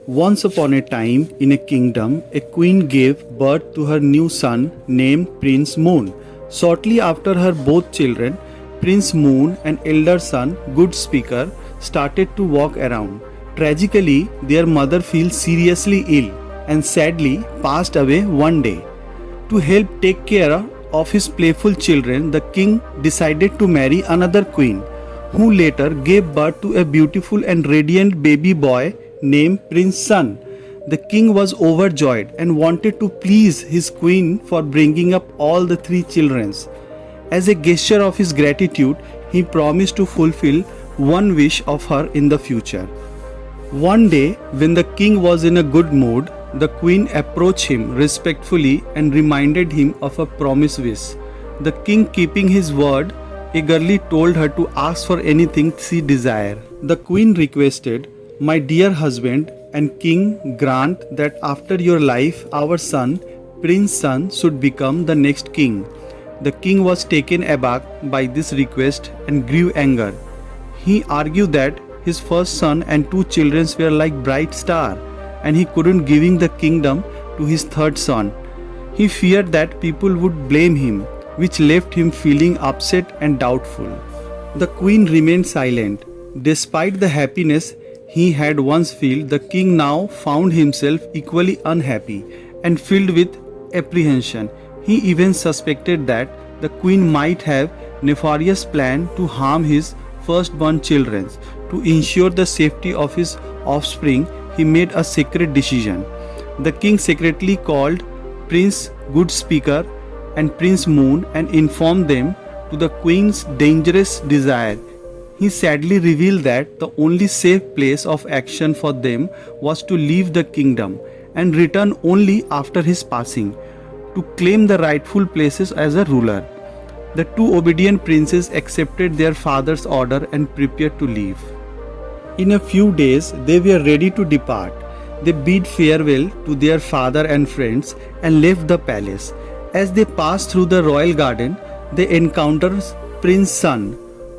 Once upon a time, in a kingdom, a queen gave birth to her new son named Prince Moon. Shortly after her both children, Prince Moon and elder son, Good Speaker, started to walk around. Tragically, their mother feels seriously ill and sadly passed away one day. To help take care of his playful children, the king decided to marry another queen, who later gave birth to a beautiful and radiant baby boy named Prince Sun. The king was overjoyed and wanted to please his queen for bringing up all the three children. As a gesture of his gratitude, he promised to fulfill one wish of her in the future. One day, when the king was in a good mood, the queen approached him respectfully and reminded him of a promised wish. The king, keeping his word, eagerly told her to ask for anything she desired. The queen requested, "My dear husband and king, grant that after your life, our son, Prince Sun, should become the next king." The king was taken aback by this request and grew angry. He argued that his first son and two children were like bright stars, and he couldn't giving the kingdom to his third son. He feared that people would blame him, which left him feeling upset and doubtful. The queen remained silent. Despite the happiness he had once felt, the king now found himself equally unhappy and filled with apprehension. He even suspected that the queen might have nefarious plan to harm his firstborn children. To ensure the safety of his offspring, he made a secret decision. The king secretly called Prince Good Speaker and Prince Moon and informed them to the queen's dangerous desire. He sadly revealed that the only safe place of action for them was to leave the kingdom and return only after his passing, to claim the rightful places as a ruler. The two obedient princes accepted their father's order and prepared to leave. In a few days, they were ready to depart. They bid farewell to their father and friends and left the palace. As they passed through the royal garden, they encountered Prince Sun,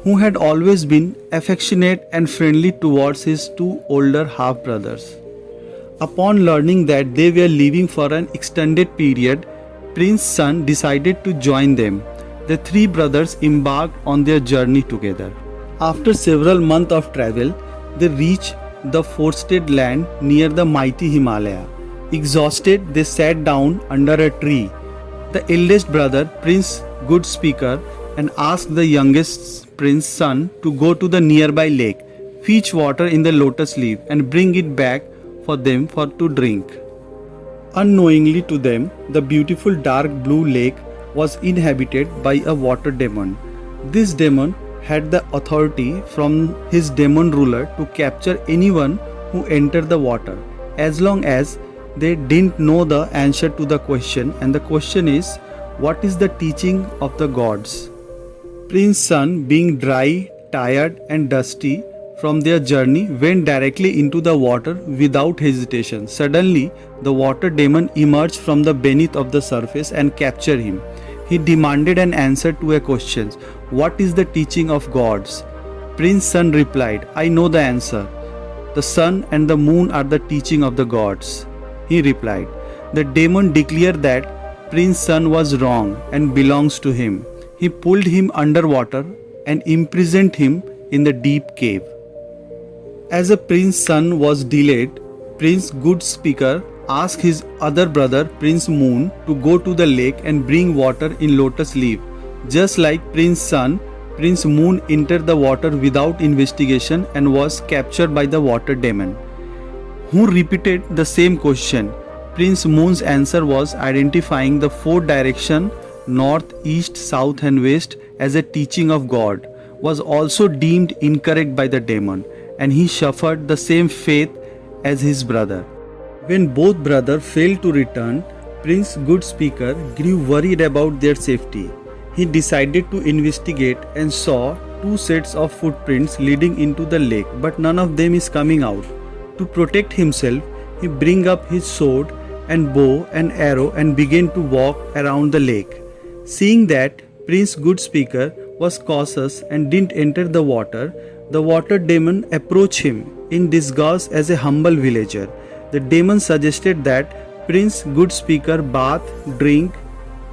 who had always been affectionate and friendly towards his two older half-brothers. Upon learning that they were leaving for an extended period, Prince Sun decided to join them. The three brothers embarked on their journey together. After several months of travel, they reached the forested land near the mighty Himalaya. Exhausted, they sat down under a tree. The eldest brother, Prince Good Speaker, and asked the youngest Prince Sun to go to the nearby lake, fetch water in the lotus leaf, and bring it back for them to drink. Unknowingly to them, the beautiful dark blue lake was inhabited by a water demon. This demon had the authority from his demon ruler to capture anyone who entered the water, as long as they didn't know the answer to the question, and the question is, what is the teaching of the gods? Prince Sun, being dry, tired and dusty from their journey, went directly into the water without hesitation. Suddenly, the water demon emerged from the beneath of the surface and captured him. He demanded an answer to a question. What is the teaching of gods? Prince Sun replied, I know the answer. The sun and the moon are the teaching of the gods. He replied. The demon declared that Prince Sun was wrong and belongs to him. He pulled him underwater and imprisoned him in the deep cave. As a Prince Sun was delayed, Prince Good Speaker asked his other brother Prince Moon to go to the lake and bring water in lotus leaf. Just like Prince Sun, Prince Moon entered the water without investigation and was captured by the water demon, who repeated the same question. Prince Moon's answer was identifying the four directions, north, east, south and west, as a teaching of God, was also deemed incorrect by the demon, and he suffered the same fate as his brother. When both brothers failed to return, Prince Good Speaker grew worried about their safety. He decided to investigate and saw two sets of footprints leading into the lake, but none of them is coming out. To protect himself, he bring up his sword and bow and arrow and began to walk around the lake. Seeing that Prince Good Speaker was cautious and didn't enter the water demon approached him in disguise as a humble villager. The demon suggested that Prince Good Speaker bath, drink,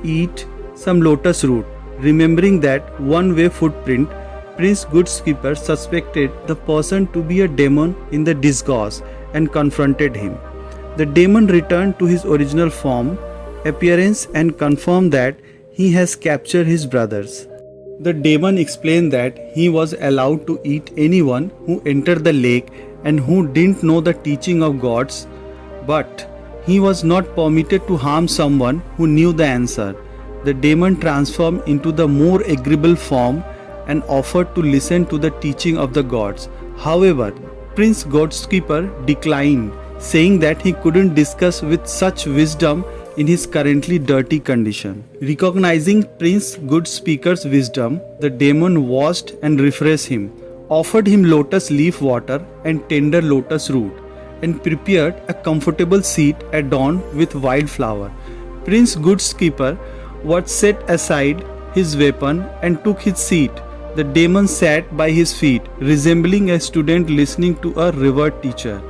eat some lotus root. Remembering that one-way footprint, Prince Good Speaker suspected the person to be a demon in the disguise and confronted him. The demon returned to his original form, appearance and confirmed that he has captured his brothers. The demon explained that he was allowed to eat anyone who entered the lake and who didn't know the teaching of gods, but he was not permitted to harm someone who knew the answer. The demon transformed into the more agreeable form and offered to listen to the teaching of the gods. However, Prince Godskeeper declined, saying that he couldn't discuss with such wisdom in his currently dirty condition. Recognizing Prince Good Speaker's wisdom, the demon washed and refreshed him, offered him lotus leaf water and tender lotus root, and prepared a comfortable seat adorned with wildflower. Prince Good Speaker was set aside his weapon and took his seat. The demon sat by his feet, resembling a student listening to a revered teacher.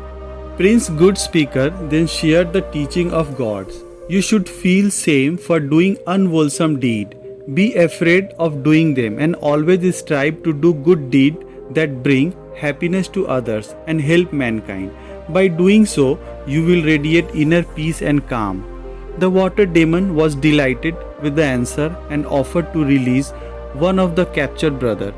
Prince Good Speaker then shared the teaching of gods. You should feel shame for doing unwholesome deed. Be afraid of doing them and always strive to do good deed that bring happiness to others and help mankind. By doing so, you will radiate inner peace and calm. The water demon was delighted with the answer and offered to release one of the captured brother.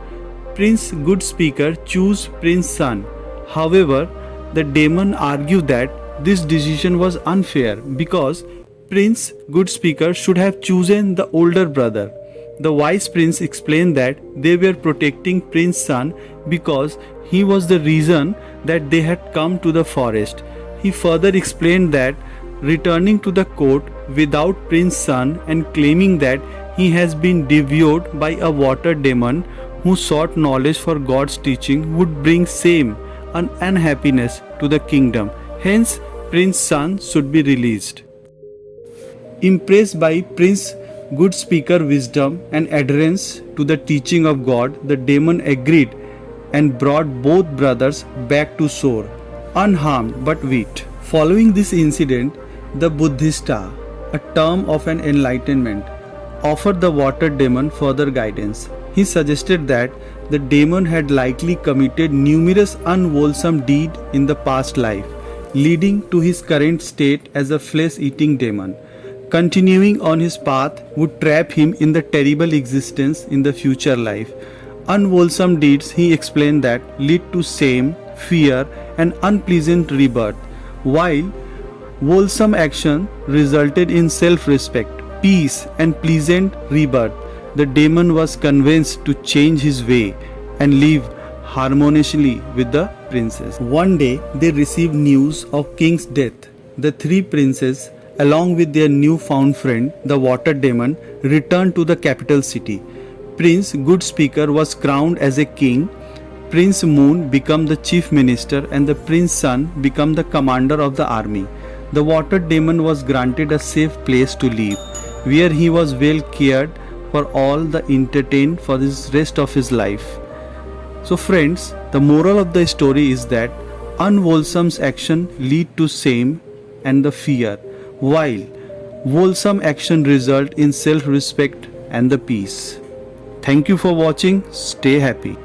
Prince Good Speaker chose Prince's son. However, the demon argued that this decision was unfair because Prince Good Speaker should have chosen the older brother. The wise prince explained that they were protecting Prince's son because he was the reason that they had come to the forest. He further explained that returning to the court without Prince's son and claiming that he has been devoured by a water demon who sought knowledge for God's teaching would bring shame and unhappiness to the kingdom. Hence, Prince's son should be released. Impressed by Prince Good Speaker's wisdom and adherence to the teaching of God, the demon agreed and brought both brothers back to shore, unharmed but with. Following this incident, the Buddhista, a term of an enlightenment, offered the water demon further guidance. He suggested that the demon had likely committed numerous unwholesome deeds in the past life, leading to his current state as a flesh-eating demon. Continuing on his path would trap him in the terrible existence in the future life. Unwholesome deeds, he explained, that lead to shame, fear, and unpleasant rebirth, while wholesome action resulted in self-respect, peace, and pleasant rebirth. The demon was convinced to change his way and live harmoniously with the princess. One day, they received news of king's death. The three princes, along with their newfound friend, the water demon, returned to the capital city. Prince Good Speaker was crowned as a king. Prince Moon became the chief minister and the prince's son became the commander of the army. The water demon was granted a safe place to live, where he was well cared for, all the entertained for the rest of his life. So friends, the moral of the story is that unwholesome action lead to shame and the fear, while wholesome action result in self-respect and the peace. Thank you for watching. Stay happy.